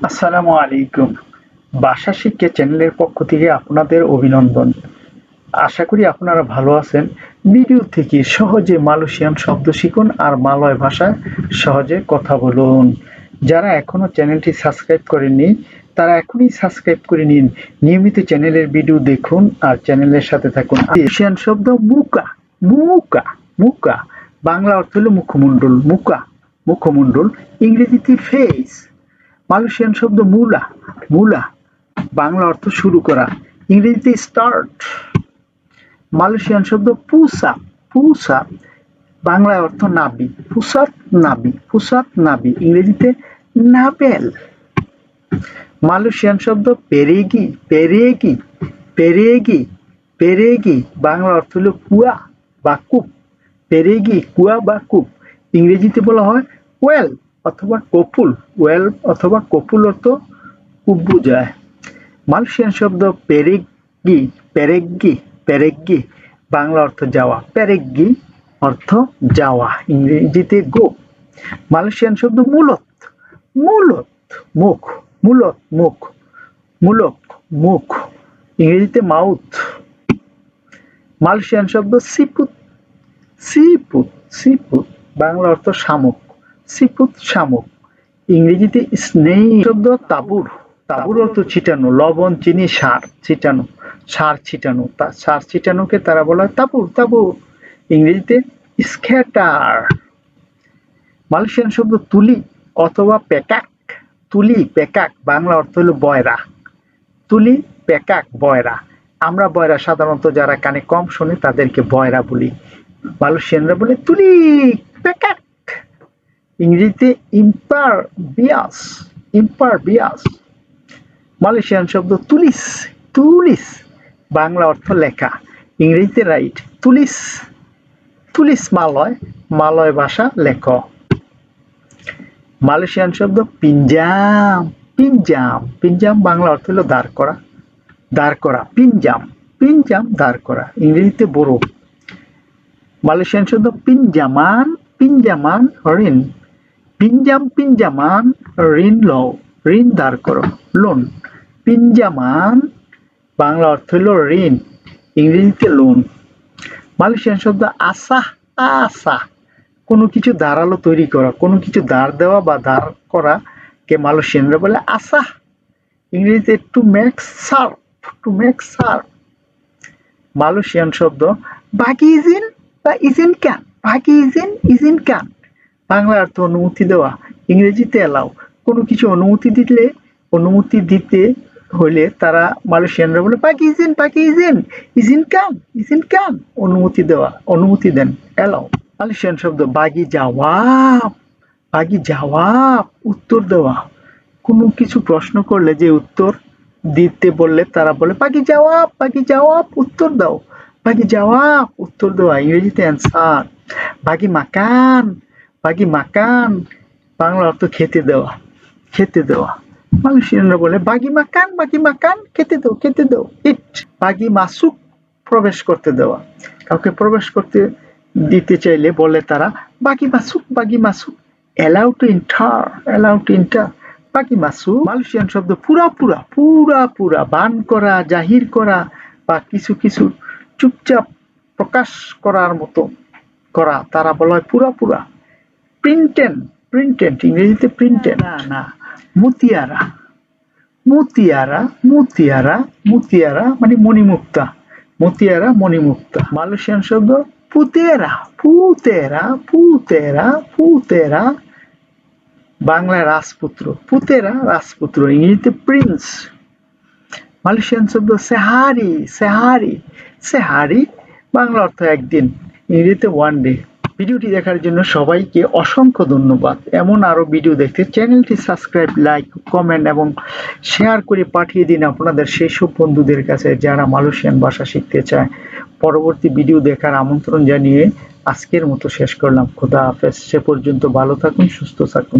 আসসালামু আলাইকুম। ভাষা শিক্ষা চ্যানেলের পক্ষ থেকে আপনাদের অভিনন্দন। আশা করি আপনারা ভালো আছেন। ভিডিও থেকে সহজে মালয়েশিয়ান শব্দ শিখুন আর মালয় ভাষায় সহজে কথা বলুন। যারা এখনো চ্যানেলটি সাবস্ক্রাইব করেননি তারা এখনই সাবস্ক্রাইব করে নিন। নিয়মিত চ্যানেলের ভিডিও দেখুন আর চ্যানেলের সাথে থাকুন। মালয়েশিয়ান শব্দ মুকা, মুকা, মুকা। বাংলা অর্থ হলো মুখমণ্ডল, মুকা, মুখমণ্ডল। ইংরেজিতে ফেস। মালয়েশিয়ান শব্দ মুলা, মুলা। বাংলা অর্থ শুরু করা, ইংরেজিতে স্টার্ট। মালয়েশিয়ান শব্দ পুসা, পুসা। বাংলায় অর্থ নাভি, পুসাত নাভি, পুসাত নাভি। ইংরেজিতে নাভেল। মালয়েশিয়ান শব্দ পেরেগি, পেরেগি, পেরেগি, পেরেগি। বাংলা অর্থ হলো কুয়া বা কূপ। পেরেগি, কুয়া বা কূপ। ইংরেজিতে বলা হয় ওয়েল অথবা কপুল। ওয়েল অথবা কপুল অর্থ কূপ বোঝায়। মালয়েশিয়ান শব্দ পেরেগি, পেরেগি, পেরেগি। বাংলা অর্থ যাওয়া, পেরেগি অর্থ যাওয়া, ইংরেজিতে গো। মালয়েশিয়ান শব্দ মুলত, মুলত, মুখ, মুলত, মুখ, মূলক, মুখ। ইংরেজিতে মাউথ। মালয়েশিয়ান শব্দ সিপুত, সিপুত, সিপুত। বাংলা অর্থ শামুক, সিপুত শামুক। ইংরেজিতে স্নেক। শব্দ তাবুর, তাবুর অর্থ ছিটানো, লবণ চিনি সার ছিটানো, সার ছিটানো। সার ছিটানোকে তারা বলা হয় তাবুর, তাবুর। ইংরেজিতে স্ক্যাটার। মালয়েশিয়ান শব্দ তুলি অথবা পেকাক, তুলি পেকাক। বাংলা অর্থ হলো বয়রা, তুলি পেকাক বয়রা। আমরা বয়রা সাধারণত যারা কানে কম শুনে তাদেরকে বয়রা বলি। মালয়েশিয়ানরা বলে তুলি পেকাক। ইংরেজিতে ইম্পারবিয়াস, ইম্পারবিয়াস। মালয়েশিয়ান শব্দ তুলিস, তুলিস। বাংলা অর্থ লেখা, ইংরেজিতে রাইট। তুলিস, তুলিস মালয়, মালয় ভাষা লেখ। মালয়েশিয়ান শব্দ পিনজাম, পিনজাম, পিনজাম। বাংলা অর্থ হলো দাঁড় করা, দাঁড় করা। পিনজাম, পিনজাম দাঁড় করা। ইংরেজিতে বরফ। মালয়েশিয়ান শব্দ পিনজামান, পিনজামান ঋণ। পিনজাম, পিনজামান ঋণ লও, ঋণ দাঁড় করো, লোন। পিনজামান বাংলা অর্থ হলো ঋণ, ইংরেজিতে লোন। মালয়েশিয়ান শব্দ আসা, আসা। কোনো কিছু দাঁড়ালো তৈরি করা, কোনো কিছু দাঁড় দেওয়া বা দাঁড় করা কে মালয়েশিয়ানরা বলে আসা। ইংরেজিতে to make serve, to make serve. Malaysian শব্দ বাকি ইজিন বা ইজিন ক্যান, বাকি ইজিন, ইজিন ক্যান। বাংলা অর্থ অনুমতি দেওয়া, ইংরেজিতে এলাও। কোনো কিছু অনুমতি দিলে, অনুমতি দিতে হলে তারা মালয়েশিয়ানরা বলে বাকি ইজিন, বাকি ইজিন, ইজিন ক্যান, ইজিন ক্যান। অনুমতি দেওয়া, অনুমতি দেন, এলাও। মালয়েশিয়ান শব্দ বাগি জবাব, বাগি জবাব উত্তর দেওয়া। কোনো কিছু প্রশ্ন করলে যে উত্তর দিতে বললে তারা বলে বাগি জবাব, বাগি জবাব উত্তর দাও, বাগি জবাব উত্তর দেওয়া। ইংরেজিতে অ্যান্সার। বাগি মাকান, বাগি মাকান। বাংলা অর্থ খেতে দেওয়া, খেতে দেওয়া। মালয়েশিয়ানরা বলে বাগি মাকান, বাগি মাকান, খেতে দাও, খেতে দাও, ইট। বাগি মাসুক প্রবেশ করতে দেওয়া। কাউকে প্রবেশ করতে দিতে চাইলে বলে তারা বাগি মাসুক, বাগি মাসুক। Allow to enter, allow to enter, বাগি মাসুক। মালয়েশিয়ান শব্দ পুরা পুরা, পুরা পুরা। বান করা, জাহির করা বা কিছু কিছু চুপচাপ প্রকাশ করার মতো করা, তারা বলা হয় পুরা পুরা। প্রিন্টেন, প্রিন্টেন। ইংরেজিতে প্রিন্টেন। না না, মুতিয়ারা, মুতিয়ারা, মুতিয়ারা, মুতিয়ারা মানে মণিমুক্তা, মুতিয়ারা মণিমুক্তা। মালয়েশিয়ান শব্দ পুতেরা, পুতেরা, পুতেরা, পুতেরা। বাংলায় রাজপুত্র, পুতেরা রাজপুত্র। ইংরেজিতে প্রিন্স। মালয়েশিয়ান শব্দ সেহারি, সেহারি, সেহারি। বাংলা অর্থ একদিন, ইংরেজিতে ওয়ান ডে। ভিডিওটি দেখার জন্য সবাইকে অসংখ্য ধন্যবাদ। এমন আরো ভিডিও দেখতে চ্যানেলটি সাবস্ক্রাইব, লাইক, কমেন্ট এবং শেয়ার করে পাঠিয়ে দিন আপনাদের সেই সব বন্ধুদের কাছে যারা মালয়েশিয়ান ভাষা শিখতে চায়। পরবর্তী ভিডিও দেখার আমন্ত্রণ জানিয়ে আজকের মতো শেষ করলাম। খোদা হাফেজ। সে পর্যন্ত ভালো থাকুন, সুস্থ থাকুন।